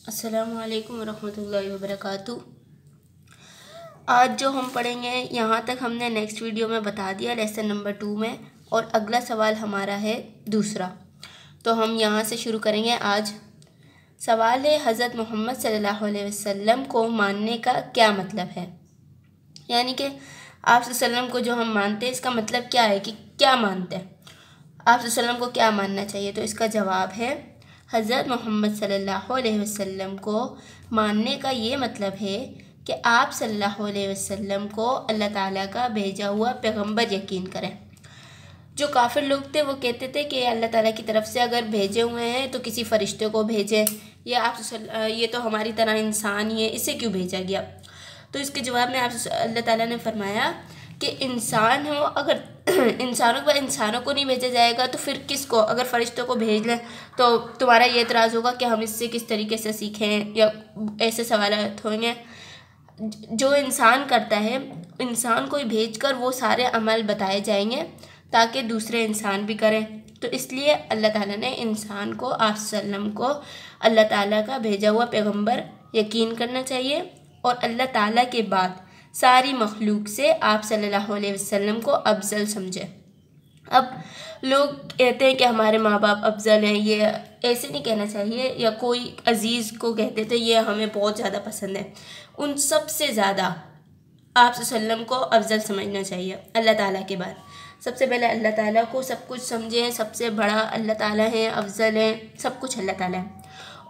السلام علیکم ورحمۃ اللہ وبرکاتہ۔ آج جو ہم پڑھیں گے یہاں تک ہم نے نیکسٹ ویڈیو میں بتا دیا لیسن نمبر 2 میں، اور اگلا سوال ہمارا ہے دوسرا، تو ہم یہاں سے شروع کریں گے۔ آج سوال ہے حضرت محمد صلی اللہ علیہ وسلم کو ماننے کا کیا مطلب ہے، یعنی کہ آپ صلی اللہ علیہ وسلم کو جو ہم مانتے ہیں اس کا مطلب کیا ہے، کہ کیا مانتے ہیں آپ صلی اللہ علیہ وسلم کو، کیا ماننا چاہیے۔ تو اس کا جواب ہے حضرت محمد صلی اللہ علیہ وسلم کو ماننے کا یہ مطلب ہے کہ آپ صلی اللہ علیہ وسلم کو اللہ تعالیٰ کا بھیجا ہوا پیغمبر یقین کریں۔ جو کافر لوگ تھے وہ کہتے تھے کہ اللہ تعالیٰ کی طرف سے اگر بھیجے ہوئے ہیں تو کسی فرشتے کو بھیجیں، یہ تو ہماری طرح انسان ہی ہے، اسے کیوں بھیجا گیا۔ تو اس کے جواب میں اللہ تعالیٰ نے فرمایا کہ انسان ہو، اگر انسانوں کو نہیں بھیجا جائے گا تو پھر کس کو، اگر فرشتوں کو بھیج لیں تو تمہارا یہ اعتراض ہوگا کہ ہم اس سے کس طریقے سے سیکھیں، یا ایسے سوالات ہوں گے۔ جو انسان کرتا ہے، انسان کو بھیج کر وہ سارے عمل بتائے جائیں گے تاکہ دوسرے انسان بھی کریں۔ تو اس لیے اللہ تعالیٰ نے انسان کو، آپ صلی اللہ علیہ وسلم کو اللہ تعالیٰ کا بھیجا ہوا پیغمبر یقین کرنا چاہیے، اور اللہ تعالیٰ کے بعد ساری مخلوق سے آپ صلی اللہ علیہ وسلم کو افضل سمجھے۔ اب لوگ کہتے ہیں کہ ہمارے ماں باپ افضل ہیں، یہ ایسے نہیں کہنا چاہیے، یا کوئی عزیز کو کہتے تھے یہ ہمیں بہت زیادہ پسند ہے، ان سب سے زیادہ آپ صلی اللہ علیہ وسلم کو افضل سمجھنا چاہیے اللہ تعالیٰ کے بعد۔ سب سے پہلے اللہ تعالیٰ کو سب کچھ سمجھیں، سب سے بڑا اللہ تعالیٰ ہے، افضل ہے، سب کچھ اللہ تعالیٰ ہے،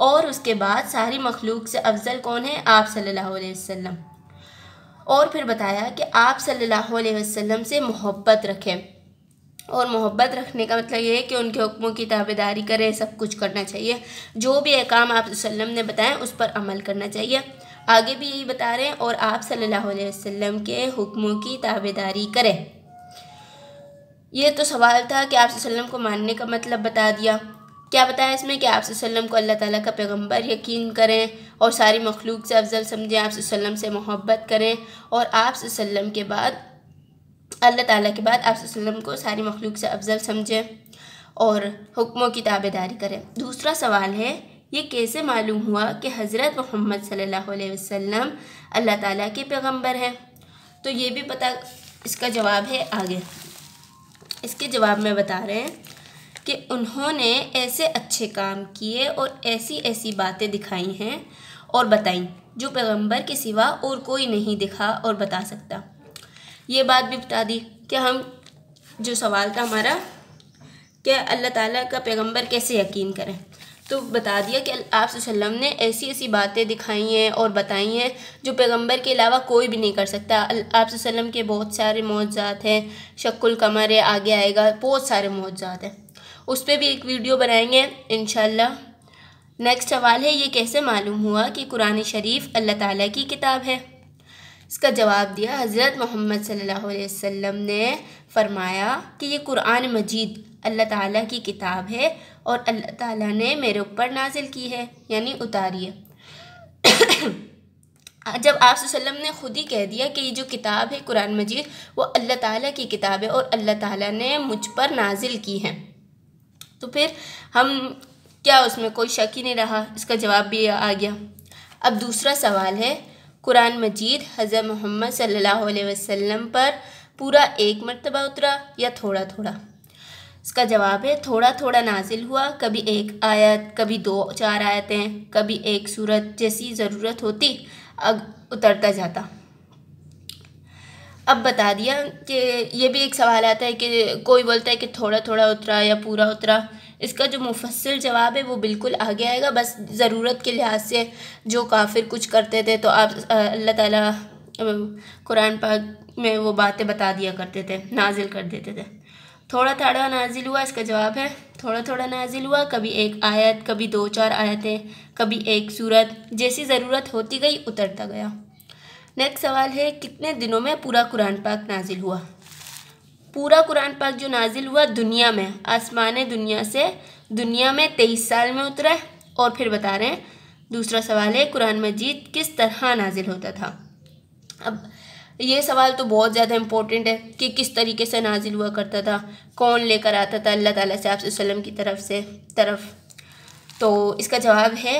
اور اس کے بعد ساری مخلوق سے افضل کون ہے، آپ صلی اللہ علیہ وسلم۔ اور پھر بتایا کہ آپ صلی اللہ علیہ وسلم سے محبت رکھیں، اور محبت رکھنے کا مطلب یہ ہے کہ ان کے حکموں کی تابعداری کریں، سب کچھ کرنا چاہیے، جو بھی احکام آپ صلی اللہ علیہ وسلم نے بتائیں اس پر عمل کرنا چاہیے۔ آگے بھی یہی بتا رہے ہیں، اور آپ صلی اللہ علیہ وسلم کے حکموں کی تابعداری کریں۔ یہ تو سوال تھا کہ آپ صلی اللہ علیہ وسلم کو ماننے کا مطلب بتا دیا۔ کیا بتایا اس میں کہ آپ صلی اللہ علیہ وسلم کو اللہ تعالیٰ کا پیغمبر یقین کریں، اور ساری مخلوق سے افضل سمجھیں، آپ صلی اللہ علیہ وسلم سے محبت کریں، اور آپ صلی اللہ علیہ وسلم کے بعد، اللہ تعالیٰ کے بعد آپ صلی اللہ علیہ وسلم کو ساری مخلوق سے افضل سمجھیں اور حکموں کی تابعداری کریں۔ دوسرا سوال ہے، یہ کیسے معلوم ہوا کہ حضرت محمد صلی اللہ علیہ وسلم اللہ تعالیٰ کے پیغمبر ہیں؟ تو یہ بھی پتہ، اس کا جواب ہے آگے۔ اس کے جواب میں بتا رہے ہیں کہ انہوں نے ایسے اچھے کام کیے اور ایسی ایسی باتیں دکھائی ہیں اور بتائیں جو پیغمبر کے سوا اور کوئی نہیں دکھا اور بتا سکتا۔ یہ بات بھی بتا دی کہ ہم، جو سوال تھا ہمارا کہ اللہ تعالیٰ کا پیغمبر کیسے یقین کریں، تو بتا دیا کہ آپ صلی اللہ علیہ وسلم نے ایسی ایسی باتیں دکھائی ہیں اور بتائی ہیں جو پیغمبر کے علاوہ کوئی بھی نہیں کر سکتا۔ آپ صلی اللہ علیہ وسلم کے بہت سارے معجزات ہیں، شق القمر ہے، آگے آئے گا، بہت سارے معجزات ہیں، اس پہ بھی ایک ویڈیو بنائیں گے انشاءاللہ۔ نیکسٹ سوال ہے، یہ کیسے معلوم ہوا کہ قرآن شریف اللہ تعالیٰ کی کتاب ہے؟ اس کا جواب دیا حضرت محمد صلی اللہ علیہ وسلم نے فرمایا کہ یہ قرآن مجید اللہ تعالیٰ کی کتاب ہے، اور اللہ تعالیٰ نے میرے اوپر نازل کی ہے، یعنی اتاری ہے۔ جب آپ صلی اللہ علیہ وسلم نے خود ہی کہہ دیا کہ یہ جو کتاب ہے قرآن مجید وہ اللہ تعالیٰ کی کتاب ہے اور اللہ تعالیٰ نے مجھ پر نازل کی ہے، تو پھر ہم کیا، اس میں کوئی شک ہی نہیں رہا، اس کا جواب بھی آ گیا۔ اب دوسرا سوال ہے، قرآن مجید حضرت محمد صلی اللہ علیہ وسلم پر پورا ایک مرتبہ اترا یا تھوڑا تھوڑا؟ اس کا جواب ہے تھوڑا تھوڑا نازل ہوا، کبھی ایک آیت، کبھی 2-4 آیتیں، کبھی ایک سورت، جیسی ضرورت ہوتی اترتا جاتا۔ اب بتا دیا کہ یہ بھی ایک سوال آتا ہے کہ کوئی بولتا ہے کہ تھوڑا تھوڑا اترا یا پورا اترا۔ اس کا جو مفصل جواب ہے وہ بالکل آگے آئے گا، بس ضرورت کے لحاظ سے جو کافر کچھ کرتے تھے تو آپ اللہ تعالیٰ قرآن پاک میں وہ باتیں بتا دیا کرتے تھے، نازل کر دیتے تھے۔ تھوڑا تھوڑا نازل ہوا، اس کا جواب ہے تھوڑا تھوڑا نازل ہوا، کبھی ایک آیت، کبھی 2-4 آیتیں، کبھی ایک سورت، جیسی ضرورت ہوتی گئی اترتا گیا۔ نیکسٹ سوال ہے، کتنے دنوں میں پورا قرآن پاک نازل ہوا؟ پورا قرآن پاک جو نازل ہوا دنیا میں، آسمان دنیا سے دنیا میں 23 سال میں اترا ہے۔ اور پھر بتا رہے ہیں دوسرا سوال ہے، قرآن مجید کس طرح نازل ہوتا تھا؟ اب یہ سوال تو بہت زیادہ امپورٹنٹ ہے کہ کس طریقے سے نازل ہوا کرتا تھا، کون لے کر آتا تھا اللہ تعالیٰ سے آپ صلی اللہ علیہ وسلم کی طرف۔ تو اس کا جواب ہے